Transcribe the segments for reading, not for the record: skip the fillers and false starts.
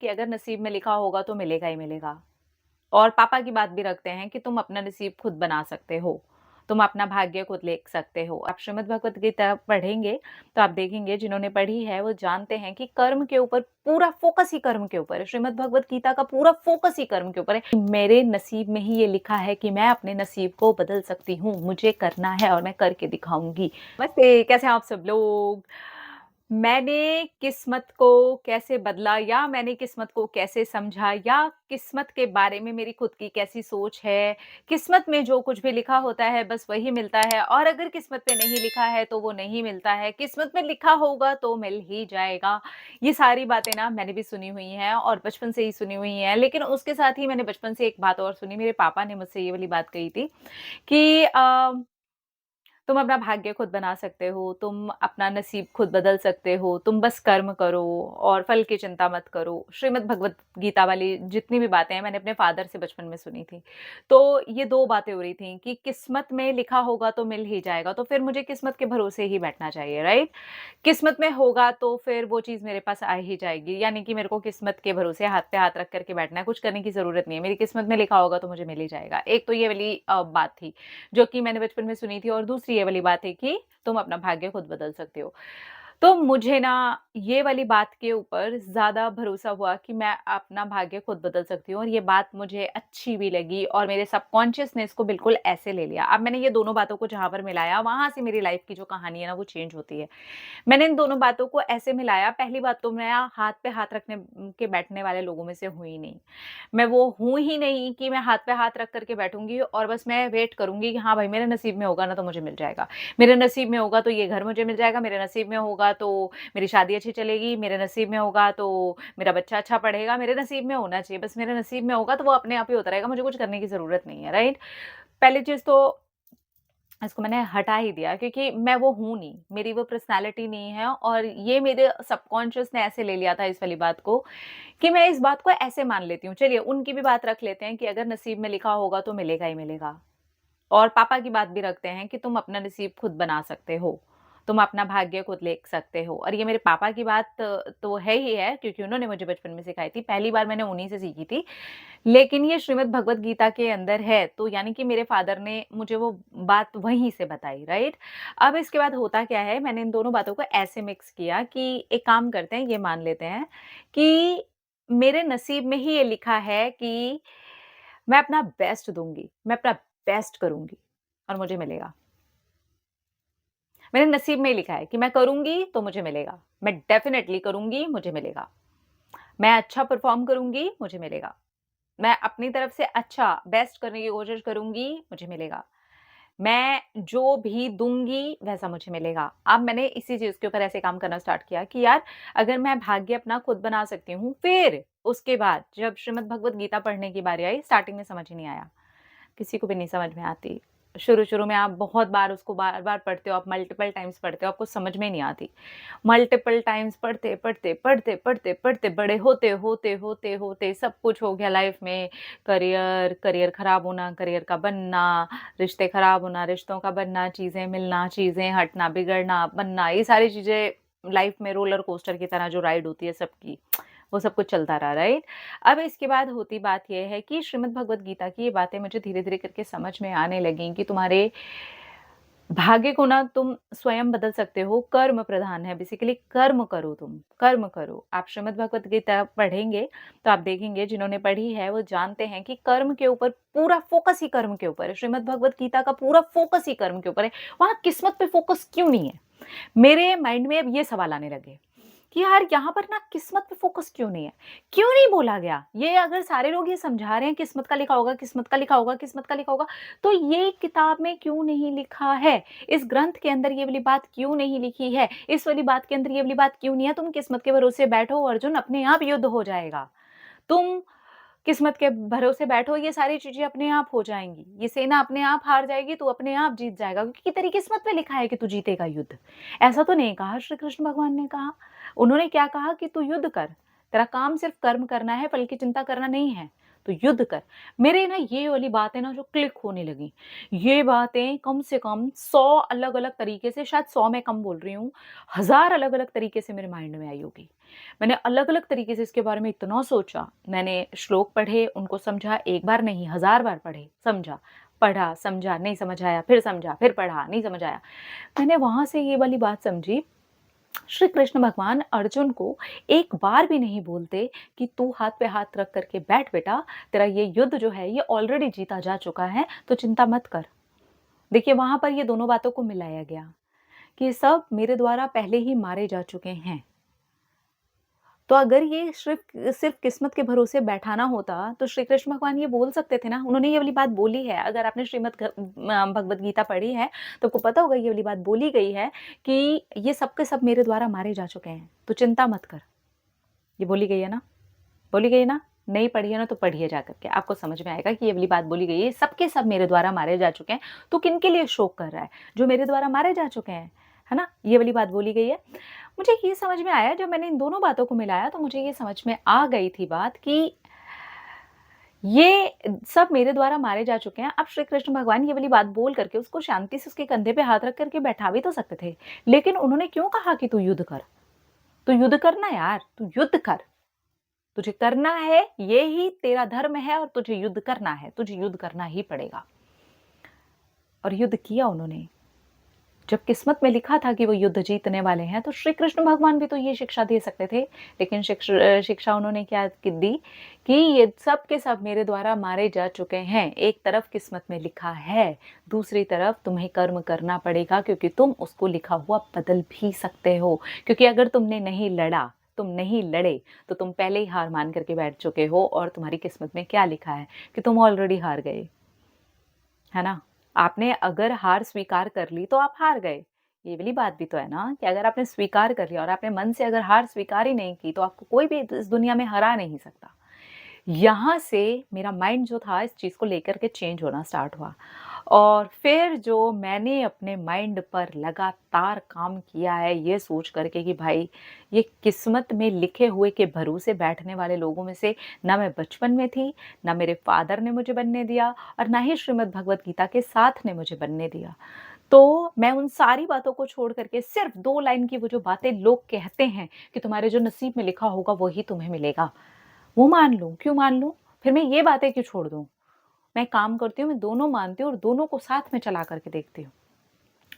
कि अगर नसीब में लिखा होगा तो मिलेगा ही मिलेगा। और पापा की बात भी रखते हैं कि तुम अपना नसीब खुद बना सकते हो, तुम अपना भाग्य खुद लिख सकते हो। आप श्रीमद् भगवत गीता पढ़ेंगे तो आप देखेंगे, जिन्होंने पढ़ी है वो जानते हैं कि कर्म के ऊपर पूरा फ़ोकस ही कर्म के ऊपर है। श्रीमद् भगवत गीता का पूरा फ़ोकस ही कर्म के ऊपर है। मेरे नसीब में ही ये लिखा है कि मैं अपने नसीब को बदल सकती हूँ, मुझे करना है और मैं करके दिखाऊँगी। नमस्ते, कैसे हैं आप सब लोग? मैंने किस्मत को कैसे बदला, या मैंने किस्मत को कैसे समझा, या किस्मत के बारे में मेरी खुद की कैसी सोच है। किस्मत में जो कुछ भी लिखा होता है बस वही मिलता है, और अगर किस्मत में नहीं लिखा है तो वो नहीं मिलता है। किस्मत में लिखा होगा तो मिल ही जाएगा। ये सारी बातें ना मैंने भी सुनी हुई हैं और बचपन से ही सुनी हुई हैं। लेकिन उसके साथ ही मैंने बचपन से एक बात और सुनी, मेरे पापा ने मुझसे ये वाली बात कही थी कि तुम अपना भाग्य खुद बना सकते हो, तुम अपना नसीब खुद बदल सकते हो, तुम बस कर्म करो और फल की चिंता मत करो। श्रीमद् भगवत गीता वाली जितनी भी बातें हैं मैंने अपने फादर से बचपन में सुनी थी। तो ये 2 बातें हो रही थी कि किस्मत में लिखा होगा तो मिल ही जाएगा, तो फिर मुझे किस्मत के भरोसे ही बैठना चाहिए, राइट? किस्मत में होगा तो फिर वो चीज़ मेरे पास आ ही जाएगी, यानी कि मेरे को किस्मत के भरोसे हाथ पे हाथ रख कर के बैठना है, कुछ करने की ज़रूरत नहीं है। मेरी किस्मत में लिखा होगा तो मुझे मिल ही जाएगा। एक तो ये वाली बात थी, जो कि मैंने बचपन में सुनी थी, और दूसरी ये वाली बात है कि तुम अपना भाग्य खुद बदल सकते हो। तो मुझे ना ये वाली बात के ऊपर ज़्यादा भरोसा हुआ कि मैं अपना भाग्य खुद बदल सकती हूँ, और ये बात मुझे अच्छी भी लगी और मेरे सबकॉन्शियस ने इसको बिल्कुल ऐसे ले लिया। अब मैंने ये दोनों बातों को जहाँ पर मिलाया, वहाँ से मेरी लाइफ़ की जो कहानी है ना वो चेंज होती है। मैंने इन दोनों बातों को ऐसे मिलाया, पहली बात तो मैं हाथ पे हाथ रखने के बैठने वाले लोगों में से हूँ ही नहीं। मैं वो हूँ ही नहीं कि मैं हाथ पे हाथ रख कर के बैठूँगी और बस मैं वेट करूँगी कि हाँ भाई, मेरे नसीब में होगा ना तो मुझे मिल जाएगा। मेरे नसीब में होगा तो ये घर मुझे मिल जाएगा, मेरे नसीब में होगा तो मेरी शादी अच्छी चलेगी, मेरे नसीब में होगा तो मेरा बच्चा अच्छा पढ़ेगा, मेरे नसीब में होना चाहिए, बस मेरे नसीब में होगा तो वो अपने आप ही होता रहेगा, मुझे कुछ करने की ज़रूरत नहीं है, राइट? पहली चीज़ तो इसको मैंने हटा ही दिया, क्योंकि मैं वो हूँ नहीं, मेरी वो पर्सनैलिटी नहीं है, और ये मेरे सबकॉन्शियस ने ऐसे ले लिया था इस वाली बात को कि मैं इस बात को ऐसे मान लेती हूँ। चलिए उनकी भी बात रख लेते हैं कि अगर नसीब में लिखा होगा तो मिलेगा ही मिलेगा। और पापा की बात भी रखते हैं कि तुम अपना नसीब खुद बना सकते हो, तुम अपना भाग्य खुद लिख सकते हो, और ये मेरे पापा की बात तो है ही है, क्योंकि उन्होंने मुझे बचपन में सिखाई थी। पहली बार मैंने उन्हीं से सीखी थी। लेकिन ये श्रीमद् भगवत गीता के अंदर है, तो यानी कि मेरे फादर ने मुझे वो बात वहीं से बताई, राइट? अब इसके बाद होता क्या है, मैंने इन दोनों बातों को ऐसे मिक्स किया कि एक काम करते हैं, ये मान लेते हैं कि मेरे नसीब में ही ये लिखा है कि मैं अपना बेस्ट दूँगी, मैं अपना बेस्ट करूँगी और मुझे मिलेगा। मेरे नसीब में ही लिखा है कि मैं करूँगी तो मुझे मिलेगा। मैं डेफ़िनेटली करूँगी, मुझे मिलेगा। मैं अच्छा परफ़ॉर्म करूँगी, मुझे मिलेगा। मैं अपनी तरफ से अच्छा बेस्ट करने की कोशिश करूँगी, मुझे मिलेगा। मैं जो भी दूँगी वैसा मुझे मिलेगा। अब मैंने इसी चीज़ के ऊपर ऐसे काम करना स्टार्ट किया कि यार, अगर मैं भाग्य अपना खुद बना सकती हूँ, फिर उसके बाद जब श्रीमद् भगवत गीता पढ़ने की बारी आई, स्टार्टिंग में समझ ही नहीं आया। किसी को भी नहीं समझ में आती। शुरू-शुरू में आप बहुत बार उसको बार-बार पढ़ते हो, आप मल्टीपल टाइम्स पढ़ते हो, आपको समझ में नहीं आती। मल्टीपल टाइम्स पढ़ते, पढ़ते, पढ़ते, पढ़ते, पढ़ते बड़े होते, होते, होते, होते सब कुछ हो गया लाइफ में। करियर, करियर खराब होना, करियर का बनना, रिश्ते खराब होना, रिश्तों का बनना, चीज़ें मिलना, चीज़ें हटना, बिगड़ना, बनना, ये सारी चीज़ें लाइफ में रोलर कोस्टर की तरह जो राइड होती है सबकी, वो सब कुछ चलता रहा, राइट? अब इसके बाद होती बात ये है कि श्रीमद् भगवत गीता की ये बातें मुझे धीरे-धीरे करके समझ में आने लगीं कि तुम्हारे भाग्य को ना तुम स्वयं बदल सकते हो, कर्म प्रधान है, बेसिकली कर्म करो तुम, कर्म करो। आप श्रीमद् भगवत गीता पढ़ेंगे, तो आप देखेंगे, जिन्होंने पढ़ी है वो जानते हैं कि कर्म के ऊपर पूरा फ़ोकस ही कर्म के ऊपर है। श्रीमद् भगवत गीता का पूरा फ़ोकस ही कर्म के ऊपर है, वहाँ किस्मत पे फ़ोकस क्यों नहीं है? मेरे माइंड में अब ये सवाल आने लगे कि यार, यहाँ पर ना किस्मत पे फ़ोकस क्यों नहीं है? क्यों नहीं बोला गया? ये अगर सारे लोग ये समझा रहे हैं किस्मत का लिखा होगा, किस्मत का लिखा होगा, किस्मत का लिखा होगा, तो ये किताब में क्यों नहीं लिखा है? इस ग्रंथ के अंदर ये वाली बात क्यों नहीं लिखी है? इस वाली बात के अंदर ये वाली बात क्यों नहीं है? तुम किस्मत के भरोसे बैठो अर्जुन, अपने आप युद्ध हो जाएगा। तुम किस्मत के भरोसे बैठो, ये सारी चीज़ें अपने आप हो जाएँगी। ये सेना अपने आप हार जाएगी, तू अपने आप जीत जाएगा, क्योंकि तेरी किस्मत में लिखा है कि तू जीतेगा युद्ध। ऐसा तो नहीं कहा श्री कृष्ण भगवान ने कहा। उन्होंने क्या कहा कि तू युद्ध कर, तेरा काम सिर्फ़ कर्म करना है, फल की चिंता करना नहीं है। तो युद्ध कर। मेरे ना ये वाली बातें ना जो क्लिक होने लगी। ये बातें कम से कम 100 अलग-अलग तरीके से, शायद 100 मैं कम बोल रही हूँ, 1000 अलग-अलग तरीके से मेरे माइंड में आई होगी। मैंने अलग-अलग तरीके से इसके बारे में इतना सोचा, मैंने श्लोक पढ़े, उनको समझा, 1 बार नहीं 1000 बार पढ़े, समझा, पढ़ा, समझा, नहीं समझ आया, फिर समझा, फिर पढ़ा, नहीं समझ आया। मैंने वहाँ से ये वाली बात समझी, श्री कृष्ण भगवान अर्जुन को एक बार भी नहीं बोलते कि तू हाथ पे हाथ रख करके बैठ बेटा, तेरा ये युद्ध जो है ये ऑलरेडी जीता जा चुका है, तो चिंता मत कर। देखिए वहां पर ये दोनों बातों को मिलाया गया कि सब मेरे द्वारा पहले ही मारे जा चुके हैं। तो अगर ये सिर्फ सिर्फ किस्मत के भरोसे बैठाना होता, तो श्री कृष्ण भगवान ये बोल सकते थे ना, उन्होंने ये वाली बात बोली है। अगर आपने भगवत गीता पढ़ी है, तो आपको पता होगा ये वाली बात बोली गई है कि ये सब के सब मेरे द्वारा मारे जा चुके हैं, तो चिंता मत कर। ये बोली गई है ना? बोली गई है ना? नहीं पढ़ी है ना, तो पढ़िए जा करके, आपको समझ में आएगा कि ये वाली बात बोली गई है, सब के सब मेरे द्वारा मारे जा चुके हैं, तो किनके लिए शोक कर रहा है? जो मेरे द्वारा मारे जा चुके हैं, है ना? ये वाली बात बोली गई है। मुझे ये समझ में आया, जब मैंने इन दोनों बातों को मिलाया, तो मुझे ये समझ में आ गई थी बात कि ये सब मेरे द्वारा मारे जा चुके हैं। अब श्री कृष्ण भगवान ये वाली बात बोल करके उसको शांति से उसके कंधे पे हाथ रख करके बैठा भी तो सकते थे, लेकिन उन्होंने क्यों कहा कि तू युद्ध कर? तू युद्ध करना यार, तू युद्ध कर। तुझे करना है, ये ही तेरा धर्म है और तुझे युद्ध करना है, तुझे युद्ध करना ही पड़ेगा। और युद्ध किया उन्होंने। जब किस्मत में लिखा था कि वो युद्ध जीतने वाले हैं, तो श्री कृष्ण भगवान भी तो ये शिक्षा दे सकते थे, लेकिन शिक्षा उन्होंने क्या दी कि ये सब के सब मेरे द्वारा मारे जा चुके हैं। एक तरफ किस्मत में लिखा है, दूसरी तरफ तुम्हें कर्म करना पड़ेगा, क्योंकि तुम उसको लिखा हुआ बदल भी सकते हो। क्योंकि अगर तुमने नहीं लड़ा, तुम नहीं लड़े, तो तुम पहले ही हार मान करके बैठ चुके हो, और तुम्हारी किस्मत में क्या लिखा है कि तुम ऑलरेडी हार गए, है ना? आपने अगर हार स्वीकार कर ली तो आप हार गए। ये वाली बात भी तो है ना कि अगर आपने स्वीकार कर लिया और आपने मन से अगर हार स्वीकार ही नहीं की, तो आपको कोई भी इस दुनिया में हरा नहीं सकता। यहाँ से मेरा माइंड जो था इस चीज़ को लेकर के चेंज होना स्टार्ट हुआ, और फिर जो मैंने अपने माइंड पर लगातार काम किया है ये सोच करके कि भाई ये किस्मत में लिखे हुए के भरोसे बैठने वाले लोगों में से ना मैं बचपन में थी, ना मेरे फादर ने मुझे बनने दिया, और ना ही श्रीमद् भगवत गीता के साथ ने मुझे बनने दिया। तो मैं उन सारी बातों को छोड़ करके सिर्फ 2 लाइन की वो जो बातें लोग कहते हैं कि तुम्हारे जो नसीब में लिखा होगा वही तुम्हें मिलेगा, वो मान लूँ। क्यों मान लूँ? फिर मैं ये बातें क्यों छोड़ दूँ? मैं काम करती हूँ, मैं दोनों मानती हूँ और दोनों को साथ में चला करके देखती हूँ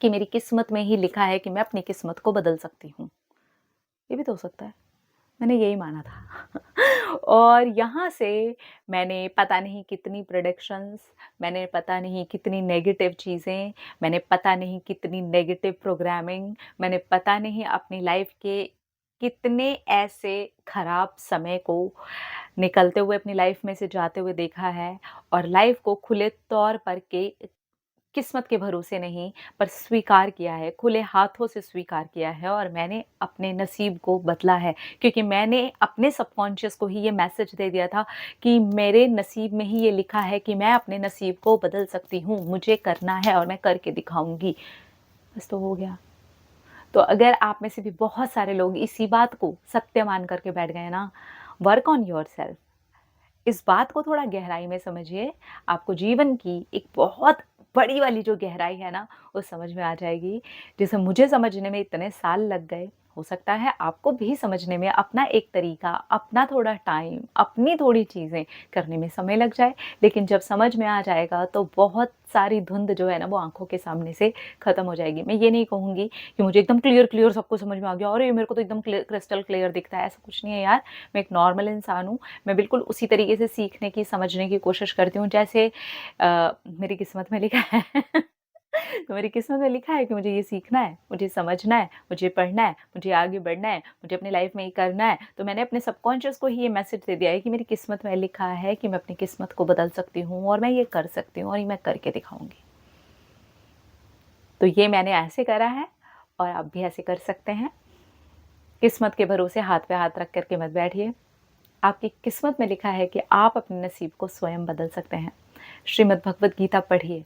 कि मेरी किस्मत में ही लिखा है कि मैं अपनी किस्मत को बदल सकती हूँ। ये भी तो हो सकता है। मैंने यही माना था। और यहाँ से मैंने पता नहीं कितनी प्रेडिक्शंस, मैंने पता नहीं कितनी नेगेटिव चीज़ें, मैंने पता नहीं कितनी नेगेटिव प्रोग्रामिंग, मैंने पता नहीं अपनी लाइफ के कितने ऐसे खराब समय को निकलते हुए अपनी लाइफ में से जाते हुए देखा है, और लाइफ को खुले तौर पर के किस्मत के भरोसे नहीं पर स्वीकार किया है, खुले हाथों से स्वीकार किया है, और मैंने अपने नसीब को बदला है, क्योंकि मैंने अपने सबकॉन्शियस को ही ये मैसेज दे दिया था कि मेरे नसीब में ही ये लिखा है कि मैं अपने नसीब को बदल सकती हूँ, मुझे करना है और मैं करके दिखाऊंगी। बस तो हो गया। तो अगर आप में से भी बहुत सारे लोग इसी बात को सत्य मान करके बैठ गए ना, वर्क ऑन योरसेल्फ, इस बात को थोड़ा गहराई में समझिए, आपको जीवन की एक बहुत बड़ी वाली जो गहराई है ना, वो समझ में आ जाएगी। जिसे मुझे समझने में इतने साल लग गए, हो सकता है आपको भी समझने में अपना एक तरीका, अपना थोड़ा टाइम, अपनी थोड़ी चीज़ें करने में समय लग जाए, लेकिन जब समझ में आ जाएगा तो बहुत सारी धुंध जो है ना वो आँखों के सामने से ख़त्म हो जाएगी। मैं ये नहीं कहूँगी कि मुझे एकदम क्लियर सब कुछ समझ में आ गया, अरे मेरे को तो एकदम क्रिस्टल क्लियर दिखता है, ऐसा कुछ नहीं है यार। मैं एक नॉर्मल इंसान हूँ, मैं बिल्कुल उसी तरीके से सीखने की, समझने की कोशिश करती हूँ जैसे मेरी किस्मत में लिखा है। तो मेरी किस्मत में लिखा है कि मुझे ये सीखना है, मुझे समझना है, मुझे पढ़ना है, मुझे आगे बढ़ना है, मुझे अपनी लाइफ में ये करना है। तो मैंने अपने सबकॉन्शियस को ही ये मैसेज दे दिया है कि मेरी किस्मत में लिखा है कि मैं अपनी किस्मत को बदल सकती हूँ, और मैं ये कर सकती हूँ, और ये मैं करके दिखाऊंगी। तो ये मैंने ऐसे करा है, और आप भी ऐसे कर सकते हैं। किस्मत के भरोसे हाथ पे हाथ रख करके मत बैठिए। आपकी किस्मत में लिखा है कि आप अपने नसीब को स्वयं बदल सकते हैं। श्रीमद् भगवत गीता पढ़िए।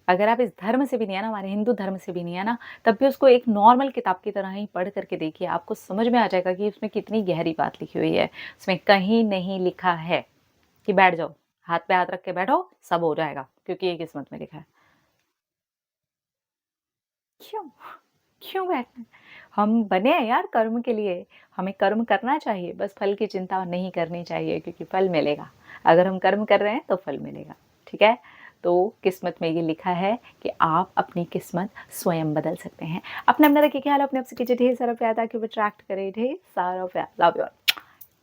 अगर आप इस धर्म से भी नहीं है ना, हमारे हिंदू धर्म से भी नहीं है ना, तब भी उसको एक नॉर्मल किताब की तरह ही पढ़ करके देखिए, आपको समझ में आ जाएगा कि उसमें कितनी गहरी बात लिखी हुई है। उसमें कहीं नहीं लिखा है कि बैठ जाओ, हाथ पे हाथ रख के बैठो, सब हो जाएगा, क्योंकि ये किस्मत में लिखा है। क्यों? क्यों बैठना है? हम बने हैं यार कर्म के लिए, हमें कर्म करना चाहिए, बस फल की चिंता नहीं करनी चाहिए, क्योंकि फल मिलेगा। अगर हम कर्म कर रहे हैं तो फल मिलेगा, ठीक है? तो किस्मत में ये लिखा है कि आप अपनी किस्मत स्वयं बदल सकते हैं। अपना रखिए ख्याल, अपने आप से कीजिए ढेर सारा प्यार, ताकि वो अट्रैक्ट करे ढेर सारा प्यार। Love you all.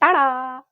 टाटा।